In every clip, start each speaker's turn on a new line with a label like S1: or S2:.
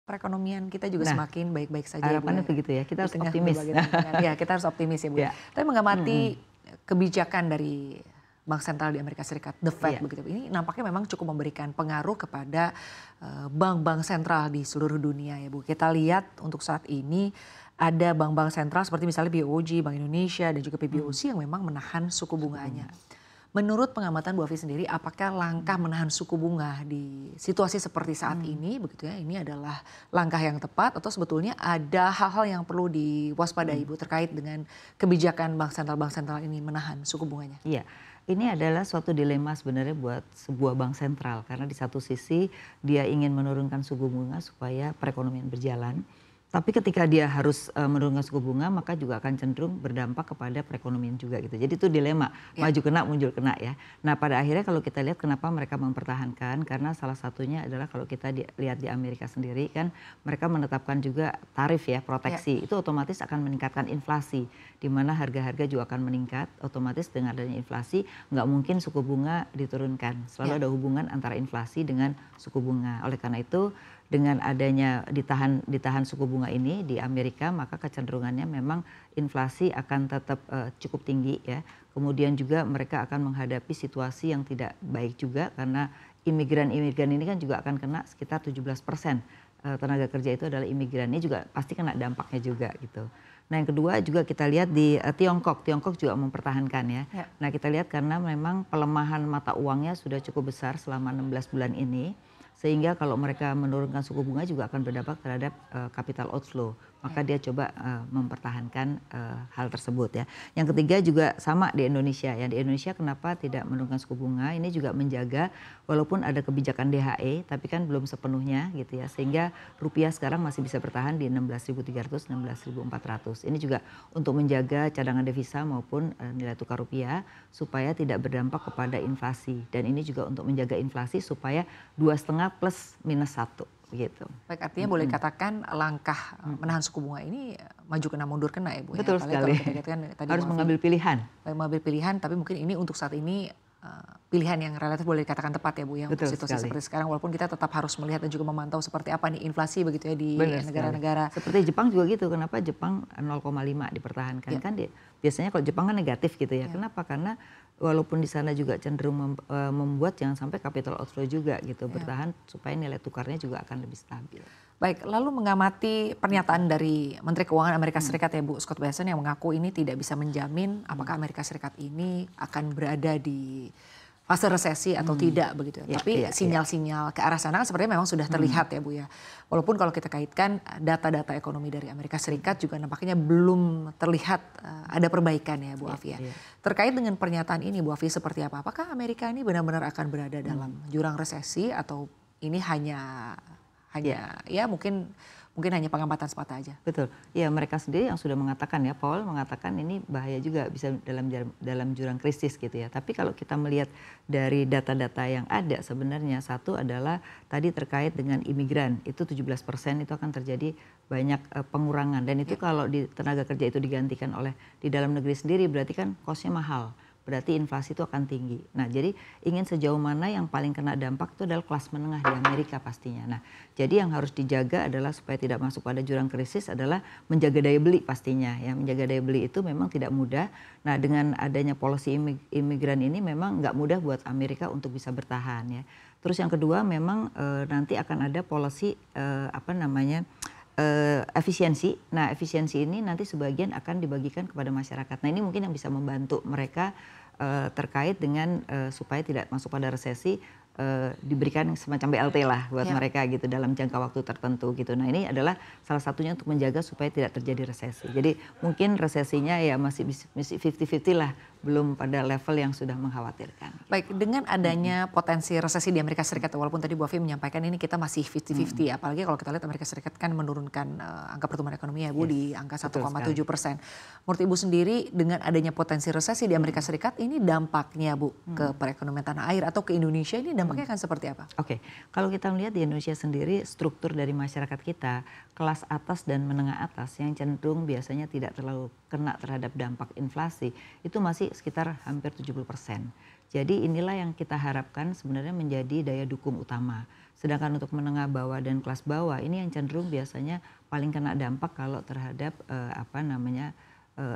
S1: perekonomian kita juga
S2: Nah,
S1: semakin baik-baik saja ya Bu
S2: harapannya
S1: ya.
S2: begitu ya, kita
S1: Di
S2: harus
S1: tengah
S2: optimis.
S1: berbagai tantangan. Ya, kita harus optimis ya Bu ya.
S2: Ya,
S1: Tapi mengamati kebijakan dari Bank Sentral di Amerika Serikat, The Fed
S2: iya,
S1: begitu. Ini nampaknya memang cukup memberikan pengaruh kepada bank-bank sentral di seluruh dunia ya Bu. Kita lihat untuk saat ini ada bank-bank sentral seperti misalnya BOJ, Bank Indonesia dan juga PBOC yang memang menahan suku
S2: suku
S1: bunganya.
S2: bunga.
S1: Menurut pengamatan Bu Afi sendiri, apakah langkah menahan suku bunga di situasi seperti saat ini, begitu ya, ini adalah langkah yang tepat atau sebetulnya ada hal-hal yang perlu diwaspadai Bu terkait dengan kebijakan Bank Sentral ini menahan suku bunganya?
S2: Iya, ini adalah suatu dilema sebenarnya buat sebuah bank sentral karena di satu sisi dia ingin menurunkan suku bunga supaya perekonomian berjalan. Tapi ketika dia harus menurunkan suku bunga maka juga akan cenderung berdampak kepada perekonomian juga gitu. Jadi itu dilema,
S1: Ya,
S2: maju kena muncul kena ya. Nah pada akhirnya kalau kita lihat kenapa mereka mempertahankan karena salah satunya adalah kalau kita lihat di Amerika sendiri kan mereka menetapkan juga tarif ya
S1: ya,
S2: proteksi. Itu otomatis akan meningkatkan inflasi di mana harga-harga juga akan meningkat. Otomatis dengan adanya inflasi nggak mungkin suku bunga diturunkan. Selalu
S1: ya.
S2: ada hubungan antara inflasi dengan suku bunga. Oleh karena itu dengan adanya ditahan suku bunga ini di Amerika maka kecenderungannya memang inflasi akan tetap cukup tinggi ya. Kemudian juga mereka akan menghadapi situasi yang tidak baik juga karena imigran-imigran ini kan juga akan kena sekitar 17% tenaga kerja itu adalah imigran. Ini juga pasti kena dampaknya juga gitu. Nah yang kedua juga kita lihat di Tiongkok. Tiongkok juga mempertahankan ya.
S1: Ya.
S2: Nah kita lihat karena memang pelemahan mata uangnya sudah cukup besar selama 16 bulan ini. Sehingga kalau mereka menurunkan suku bunga juga akan berdampak terhadap capital outflow. Maka dia coba mempertahankan hal tersebut ya. Yang ketiga juga sama di Indonesia ya. Di Indonesia kenapa tidak menurunkan suku bunga? Ini juga menjaga walaupun ada kebijakan DHE tapi kan belum sepenuhnya gitu ya. Sehingga rupiah sekarang masih bisa bertahan di 16.300, 16.400. Ini juga untuk menjaga cadangan devisa maupun nilai tukar rupiah supaya tidak berdampak kepada inflasi. Dan ini juga untuk menjaga inflasi supaya 2,5 plus minus 1 gitu.
S1: Baik, artinya boleh katakan langkah menahan suku bunga ini maju kena mundur kena ya Bu ya.
S2: Betul
S1: Apalagi kalau
S2: sekali.
S1: kita lihat kan tadi Bu
S2: Harus
S1: Afi
S2: mengambil pilihan.
S1: mengambil pilihan, tapi mungkin ini untuk saat ini pilihan yang relatif boleh dikatakan tepat ya Bu ya untuk
S2: Betul
S1: situasi
S2: sekali.
S1: seperti sekarang walaupun kita tetap harus melihat dan juga memantau seperti apa nih inflasi begitu ya di
S2: Benar sekali.
S1: negara-negara.
S2: Seperti Jepang juga gitu. Kenapa Jepang 0,5 dipertahankan
S1: Ya,
S2: kan biasanya kalau Jepang kan negatif gitu ya.
S1: ya.
S2: Kenapa? Karena walaupun di sana juga cenderung membuat jangan sampai capital outflow juga gitu
S1: Ya.
S2: bertahan supaya nilai tukarnya juga akan lebih stabil.
S1: Baik, lalu mengamati pernyataan dari Menteri Keuangan Amerika Serikat ya Bu Scott Bessent yang mengaku ini tidak bisa menjamin apakah Amerika Serikat ini akan berada di fase resesi atau tidak begitu ya.
S2: Ya,
S1: Tapi
S2: ya, ya.
S1: sinyal-sinyal ke arah sana kan sebenarnya memang sudah terlihat ya Bu ya. Walaupun kalau kita kaitkan data-data ekonomi dari Amerika Serikat juga nampaknya belum terlihat ada perbaikan ya Bu Afi ya.
S2: Ya.
S1: Terkait dengan pernyataan ini Bu Afi seperti apa? Apakah Amerika ini benar-benar akan berada dalam jurang resesi atau ini hanya ya mungkin hanya pengamatan semata aja.
S2: Betul. Ya mereka sendiri yang sudah mengatakan ya, Paul mengatakan ini bahaya juga bisa dalam jurang krisis gitu ya. Tapi kalau kita melihat dari data-data yang ada sebenarnya satu adalah tadi terkait dengan imigran itu 17% itu akan terjadi banyak pengurangan dan itu kalau di tenaga kerja itu digantikan oleh di dalam negeri sendiri berarti kan cost-nya mahal. Berarti inflasi itu akan tinggi. Nah, jadi ingin sejauh mana yang paling kena dampak itu adalah kelas menengah di Amerika pastinya. Nah, jadi yang harus dijaga adalah supaya tidak masuk pada jurang krisis adalah menjaga daya beli pastinya. Ya, menjaga daya beli itu memang tidak mudah. Nah, dengan adanya polisi imigran ini memang nggak mudah buat Amerika untuk bisa bertahan ya. Terus yang kedua memang nanti akan ada polisi efisiensi. Nah, efisiensi ini nanti sebagian akan dibagikan kepada masyarakat. Nah, ini mungkin yang bisa membantu mereka terkait dengan supaya tidak masuk pada resesi, diberikan semacam BLT lah buat mereka gitu dalam jangka waktu tertentu gitu. Nah, ini adalah salah satunya untuk menjaga supaya tidak terjadi resesi. Jadi mungkin resesinya ya masih 50-50 lah, belum pada level yang sudah mengkhawatirkan.
S1: Baik, dengan adanya potensi resesi di Amerika Serikat, walaupun tadi Bu Afi menyampaikan ini kita masih 50-50 ya, apalagi kalau kita lihat Amerika Serikat kan menurunkan angka pertumbuhan ekonomi ya Bu di angka 1,7%. Menurut Ibu sendiri dengan adanya potensi resesi di Amerika Serikat ini dampaknya Bu ke perekonomian tanah air atau ke Indonesia ini dampaknya akan seperti apa?
S2: Oke, kalau kita melihat di Indonesia sendiri struktur dari masyarakat kita kelas atas dan menengah atas yang cenderung biasanya tidak terlalu kena terhadap dampak inflasi itu masih sekitar hampir 70%. Jadi inilah yang kita harapkan sebenarnya menjadi daya dukung utama. Sedangkan untuk menengah bawah dan kelas bawah ini yang cenderung biasanya paling kena dampak kalau terhadap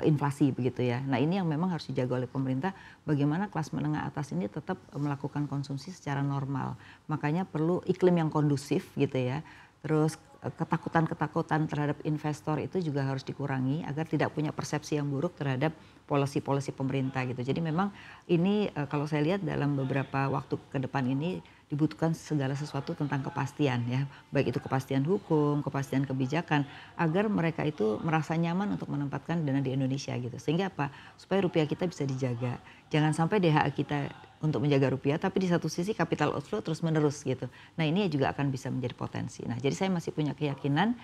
S2: inflasi begitu ya. Nah ini yang memang harus dijaga oleh pemerintah, bagaimana kelas menengah atas ini tetap melakukan konsumsi secara normal. Makanya perlu iklim yang kondusif gitu ya. Terus ketakutan-ketakutan terhadap investor itu juga harus dikurangi agar tidak punya persepsi yang buruk terhadap policy-policy pemerintah gitu. Jadi memang ini kalau saya lihat dalam beberapa waktu ke depan ini dibutuhkan segala sesuatu tentang kepastian ya, baik itu kepastian hukum, kepastian kebijakan, agar mereka itu merasa nyaman untuk menempatkan dana di Indonesia gitu. Sehingga apa? Supaya rupiah kita bisa dijaga. Jangan sampai DHA kita untuk menjaga rupiah, tapi di satu sisi capital outflow terus menerus gitu. Nah ini juga akan bisa menjadi potensi. Nah jadi saya masih punya keyakinan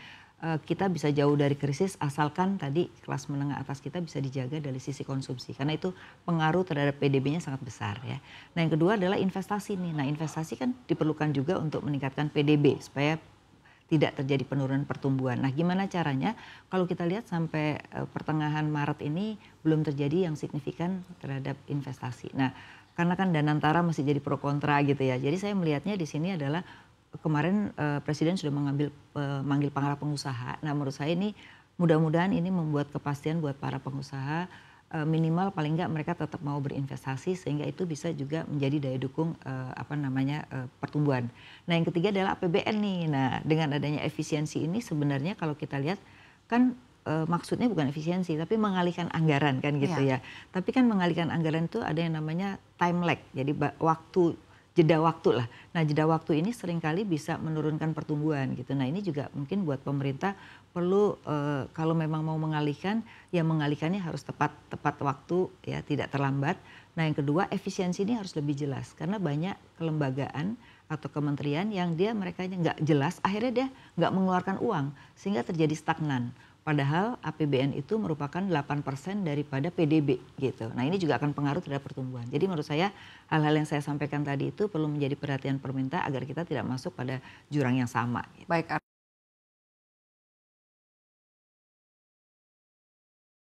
S2: kita bisa jauh dari krisis asalkan tadi kelas menengah atas kita bisa dijaga dari sisi konsumsi. Karena itu pengaruh terhadap PDB-nya sangat besar ya. Nah yang kedua adalah investasi nih. Nah investasi kan diperlukan juga untuk meningkatkan PDB supaya tidak terjadi penurunan pertumbuhan. Nah gimana caranya? Kalau kita lihat sampai pertengahan Maret ini belum terjadi yang signifikan terhadap investasi. Nah karena kan Danantara masih jadi pro kontra gitu ya. Jadi saya melihatnya di sini adalah kemarin Presiden sudah manggil para pengusaha. Nah menurut saya ini mudah-mudahan ini membuat kepastian buat para pengusaha, minimal paling enggak mereka tetap mau berinvestasi sehingga itu bisa juga menjadi daya dukung pertumbuhan. Nah yang ketiga adalah APBN nih. Nah dengan adanya efisiensi ini sebenarnya kalau kita lihat kan maksudnya bukan efisiensi tapi mengalihkan anggaran kan gitu ya. Tapi kan mengalihkan anggaran itu ada yang namanya time lag. Jadi jeda waktu lah. Nah jeda waktu ini seringkali bisa menurunkan pertumbuhan gitu. Nah ini juga mungkin buat pemerintah perlu kalau memang mau mengalihkan, ya mengalihkannya harus tepat waktu ya, tidak terlambat. Nah yang kedua efisiensi ini harus lebih jelas karena banyak kelembagaan atau kementerian yang mereka nggak jelas, akhirnya dia nggak mengeluarkan uang sehingga terjadi stagnan. Padahal APBN itu merupakan 8% daripada PDB gitu. Nah ini juga akan pengaruh terhadap pertumbuhan. Jadi menurut saya hal-hal yang saya sampaikan tadi itu perlu menjadi perhatian pemerintah agar kita tidak masuk pada jurang yang sama.
S1: Baik.